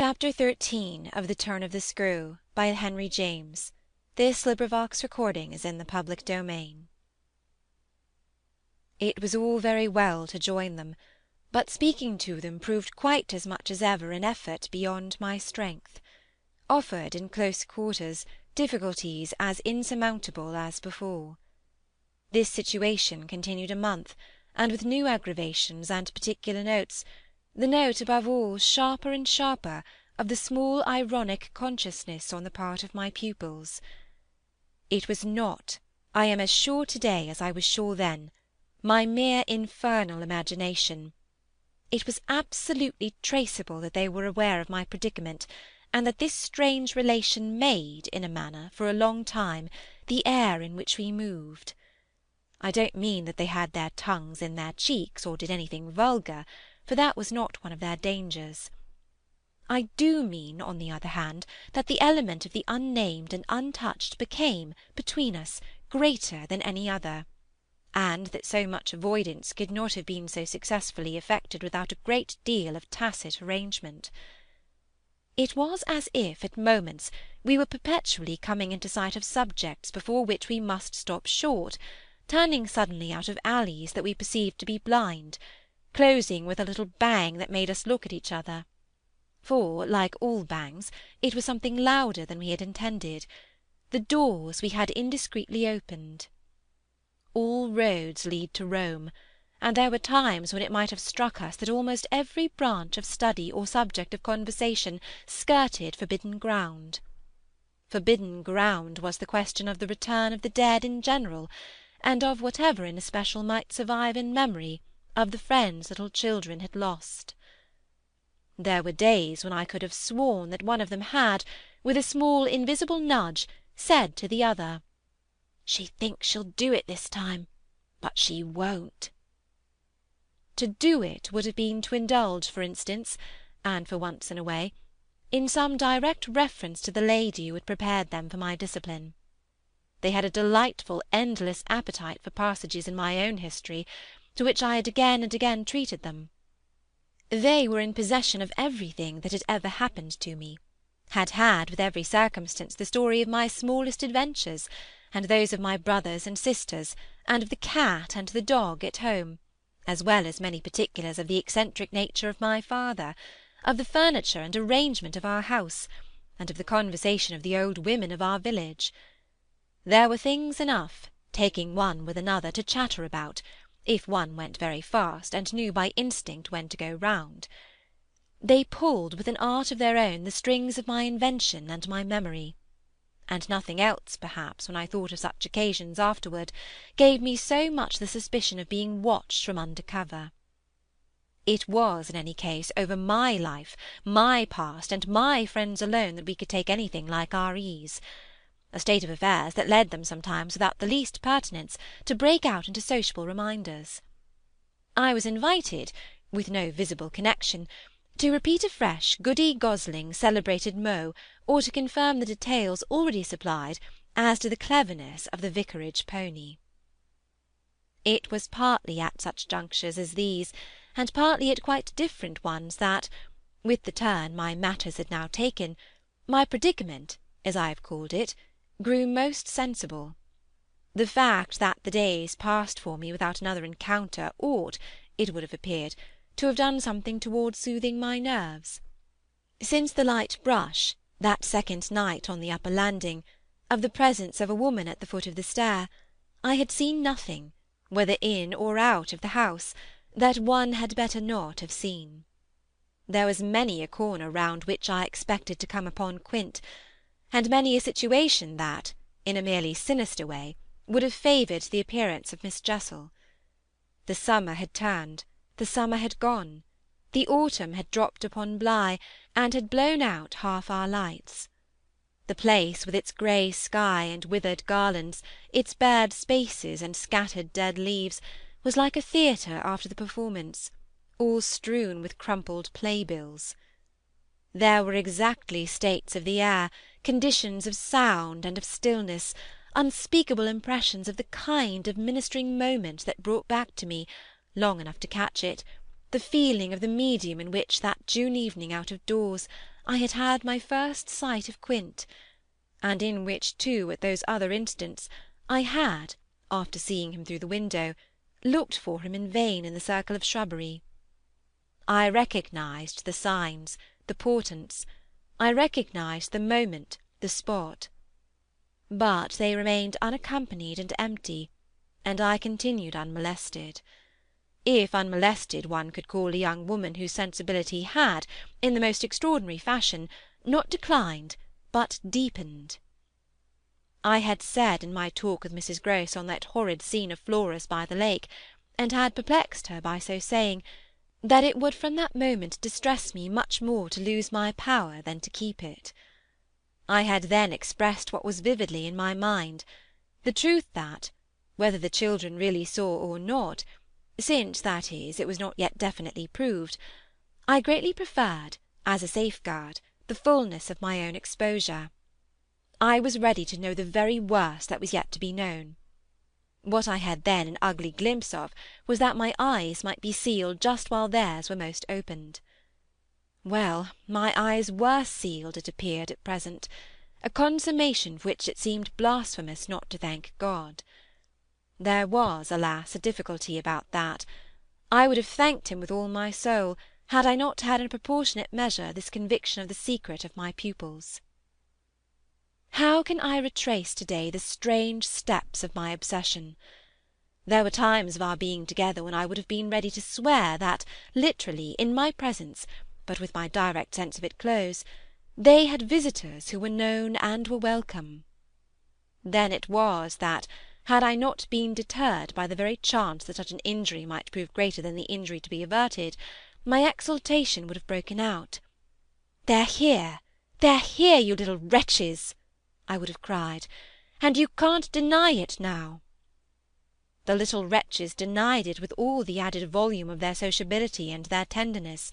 Chapter 13 of The Turn of the Screw, by Henry James. This recording is in the public domain. It was all very well to join them, but speaking to them proved quite as much as ever an effort beyond my strength. Offered in close quarters difficulties as insurmountable as before. This situation continued a month, and with new aggravations and particular notes, the note above all sharper and sharper of the small ironic consciousness on the part of my pupils. It was not, I am as sure to-day as I was sure then, my mere infernal imagination. It was absolutely traceable that they were aware of my predicament, and that this strange relation made, in a manner, for a long time, the air in which we moved. I don't mean that they had their tongues in their cheeks, or did anything vulgar, for that was not one of their dangers. I do mean, on the other hand, that the element of the unnamed and untouched became, between us, greater than any other, and that so much avoidance could not have been so successfully effected without a great deal of tacit arrangement. It was as if, at moments, we were perpetually coming into sight of subjects before which we must stop short, turning suddenly out of alleys that we perceived to be blind, closing with a little bang that made us look at each other. For, like all bangs, it was something louder than we had intended. The doors we had indiscreetly opened. All roads lead to Rome, and there were times when it might have struck us that almost every branch of study or subject of conversation skirted forbidden ground. Forbidden ground was the question of the return of the dead in general, and of whatever in especial might survive in memory of the friends little children had lost. There were days when I could have sworn that one of them had, with a small invisible nudge, said to the other, "She thinks she'll do it this time, but she won't." To do it would have been to indulge, for instance, and for once in a way, in some direct reference to the lady who had prepared them for my discipline. They had a delightful, endless appetite for passages in my own history, to which I had again and again treated them. They were in possession of everything that had ever happened to me, had with every circumstance the story of my smallest adventures, and those of my brothers and sisters, and of the cat and the dog at home, as well as many particulars of the eccentric nature of my father, of the furniture and arrangement of our house, and of the conversation of the old women of our village. There were things enough, taking one with another, to chatter about, if one went very fast and knew by instinct when to go round. They pulled with an art of their own the strings of my invention and my memory, and nothing else, perhaps, when I thought of such occasions afterward, gave me so much the suspicion of being watched from under cover. It was, in any case, over my life, my past, and my friends alone that we could take anything like our ease, a state of affairs that led them sometimes without the least pertinence to break out into sociable reminders. I was invited, with no visible connection, to repeat afresh Goody Gosling's celebrated mot, or to confirm the details already supplied as to the cleverness of the vicarage pony. It was partly at such junctures as these, and partly at quite different ones, that, with the turn my matters had now taken, my predicament, as I have called it, grew most sensible. The fact that the days passed for me without another encounter ought, it would have appeared, to have done something towards soothing my nerves. Since the light brush, that second night on the upper landing, of the presence of a woman at the foot of the stair, I had seen nothing, whether in or out of the house, that one had better not have seen. There was many a corner round which I expected to come upon Quint, and many a situation that, in a merely sinister way, would have favoured the appearance of Miss Jessel. The summer had turned, the summer had gone, the autumn had dropped upon Bly, and had blown out half our lights. The place, with its grey sky and withered garlands, its bared spaces and scattered dead leaves, was like a theatre after the performance, all strewn with crumpled playbills. There were exactly states of the air, conditions of sound and of stillness, unspeakable impressions of the kind of ministering moment that brought back to me, long enough to catch it, the feeling of the medium in which that June evening out of doors I had had my first sight of Quint, and in which too at those other instants I had, after seeing him through the window, looked for him in vain in the circle of shrubbery. I recognised the signs, the portents; I recognised the moment, the spot. But they remained unaccompanied and empty, and I continued unmolested. If unmolested one could call a young woman whose sensibility had, in the most extraordinary fashion, not declined, but deepened. I had said in my talk with Mrs. Grose on that horrid scene of Flora's by the lake, and had perplexed her by so saying, that it would from that moment distress me much more to lose my power than to keep it. I had then expressed what was vividly in my mind, the truth that, whether the children really saw or not, since, that is, it was not yet definitely proved, I greatly preferred, as a safeguard, the fulness of my own exposure. I was ready to know the very worst that was yet to be known. What I had then an ugly glimpse of was that my eyes might be sealed just while theirs were most opened. Well, my eyes were sealed, it appeared, at present, a consummation for which it seemed blasphemous not to thank God. There was, alas, a difficulty about that. I would have thanked him with all my soul, had I not had in a proportionate measure this conviction of the secret of my pupils. How can I retrace to-day the strange steps of my obsession? There were times of our being together when I would have been ready to swear that, literally, in my presence, but with my direct sense of it close, they had visitors who were known and were welcome. Then it was that, had I not been deterred by the very chance that such an injury might prove greater than the injury to be averted, my exultation would have broken out. "They're here, you little wretches!" I would have cried, "and you can't deny it now." The little wretches denied it with all the added volume of their sociability and their tenderness,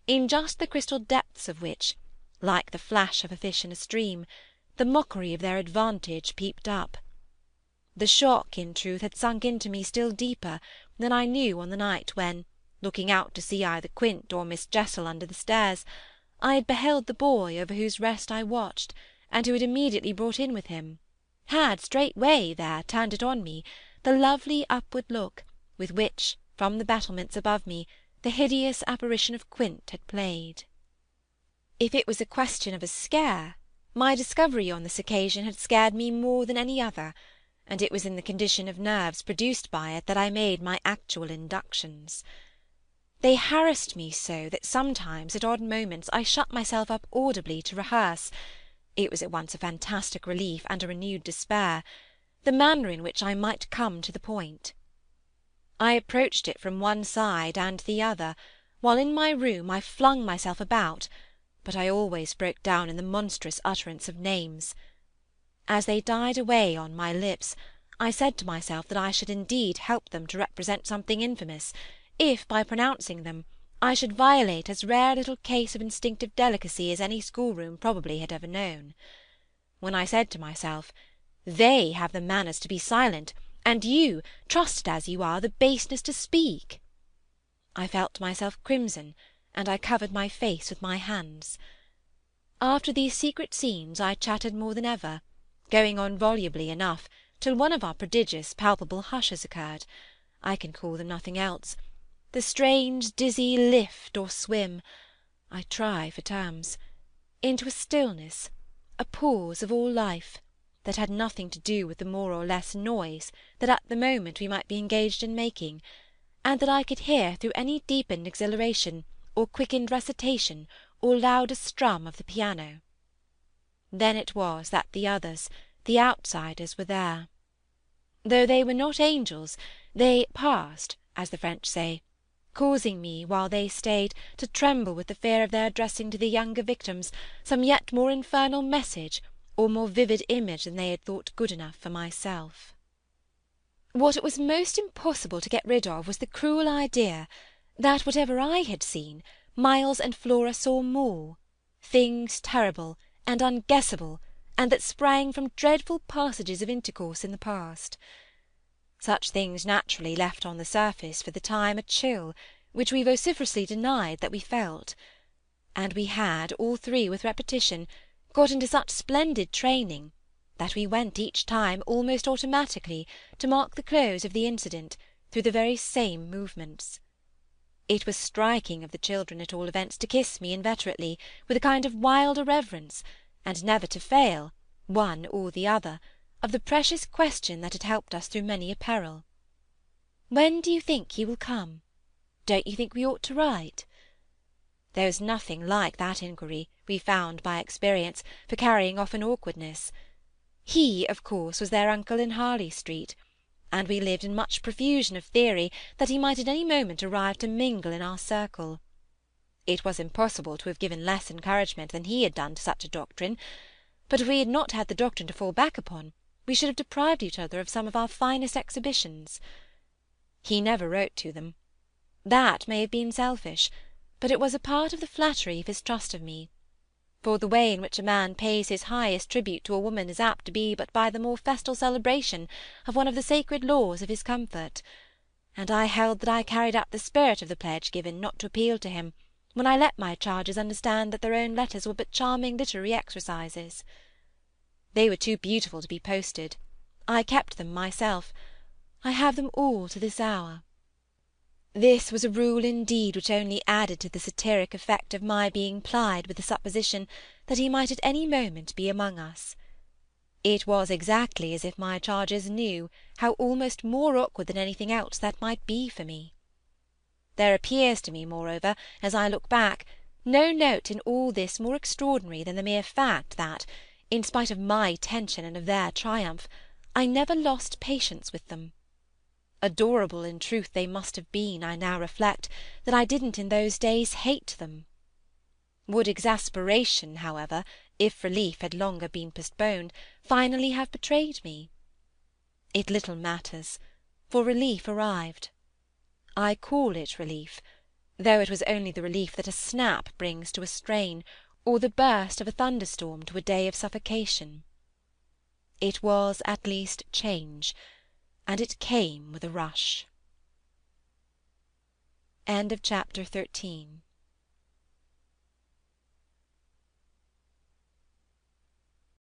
in just the crystal depths of which, like the flash of a fish in a stream, the mockery of their advantage peeped up. The shock, in truth, had sunk into me still deeper than I knew on the night when, looking out to see either Quint or Miss Jessel under the stairs, I had beheld the boy over whose rest I watched, and who had immediately brought in with him, had straightway there turned it on me, the lovely upward look with which, from the battlements above me, the hideous apparition of Quint had played. If it was a question of a scare, my discovery on this occasion had scared me more than any other, and it was in the condition of nerves produced by it that I made my actual inductions. They harassed me so that sometimes at odd moments I shut myself up audibly to rehearse, it was at once a fantastic relief and a renewed despair, the manner in which I might come to the point. I approached it from one side and the other, while in my room I flung myself about, but I always broke down in the monstrous utterance of names. As they died away on my lips, I said to myself that I should indeed help them to represent something infamous, if, by pronouncing them, I should violate as rare a little case of instinctive delicacy as any schoolroom probably had ever known. When I said to myself, "They have the manners to be silent, and you, trusted as you are, the baseness to speak," I felt myself crimson, and I covered my face with my hands. After these secret scenes I chattered more than ever, going on volubly enough, till one of our prodigious palpable hushes occurred, I can call them nothing else, the strange dizzy lift or swim, I try for terms, into a stillness, a pause of all life, that had nothing to do with the more or less noise that at the moment we might be engaged in making, and that I could hear through any deepened exhilaration, or quickened recitation, or louder strum of the piano. Then it was that the others, the outsiders, were there. Though they were not angels, they passed, as the French say, causing me, while they stayed, to tremble with the fear of their addressing to the younger victims some yet more infernal message or more vivid image than they had thought good enough for myself. What it was most impossible to get rid of was the cruel idea that, whatever I had seen, Miles and Flora saw more, things terrible and unguessable, and that sprang from dreadful passages of intercourse in the past. Such things naturally left on the surface for the time a chill, which we vociferously denied that we felt; and we had, all three with repetition, got into such splendid training that we went each time almost automatically to mark the close of the incident through the very same movements. It was striking of the children, at all events, to kiss me inveterately, with a kind of wild irreverence, and never to fail, one or the other, of the precious question that had helped us through many a peril. "When do you think he will come? Don't you think we ought to write?" There was nothing like that inquiry, we found by experience, for carrying off an awkwardness. He, of course, was their uncle in Harley Street, and we lived in much profusion of theory that he might at any moment arrive to mingle in our circle. It was impossible to have given less encouragement than he had done to such a doctrine, but if we had not had the doctrine to fall back upon, we should have deprived each other of some of our finest exhibitions. He never wrote to them. That may have been selfish, but it was a part of the flattery of his trust of me; for the way in which a man pays his highest tribute to a woman is apt to be but by the more festal celebration of one of the sacred laws of his comfort, and I held that I carried out the spirit of the pledge given not to appeal to him, when I let my charges understand that their own letters were but charming literary exercises. They were too beautiful to be posted. I kept them myself. I have them all to this hour. This was a rule indeed which only added to the satiric effect of my being plied with the supposition that he might at any moment be among us. It was exactly as if my charges knew how almost more awkward than anything else that might be for me. There appears to me, moreover, as I look back, no note in all this more extraordinary than the mere fact that, in spite of my tension and of their triumph, I never lost patience with them. Adorable in truth they must have been, I now reflect, that I didn't in those days hate them. Would exasperation, however, if relief had longer been postponed, finally have betrayed me? It little matters, for relief arrived. I call it relief, though it was only the relief that a snap brings to a strain, or the burst of a thunderstorm to a day of suffocation. It was at least change, and it came with a rush. End of chapter 13.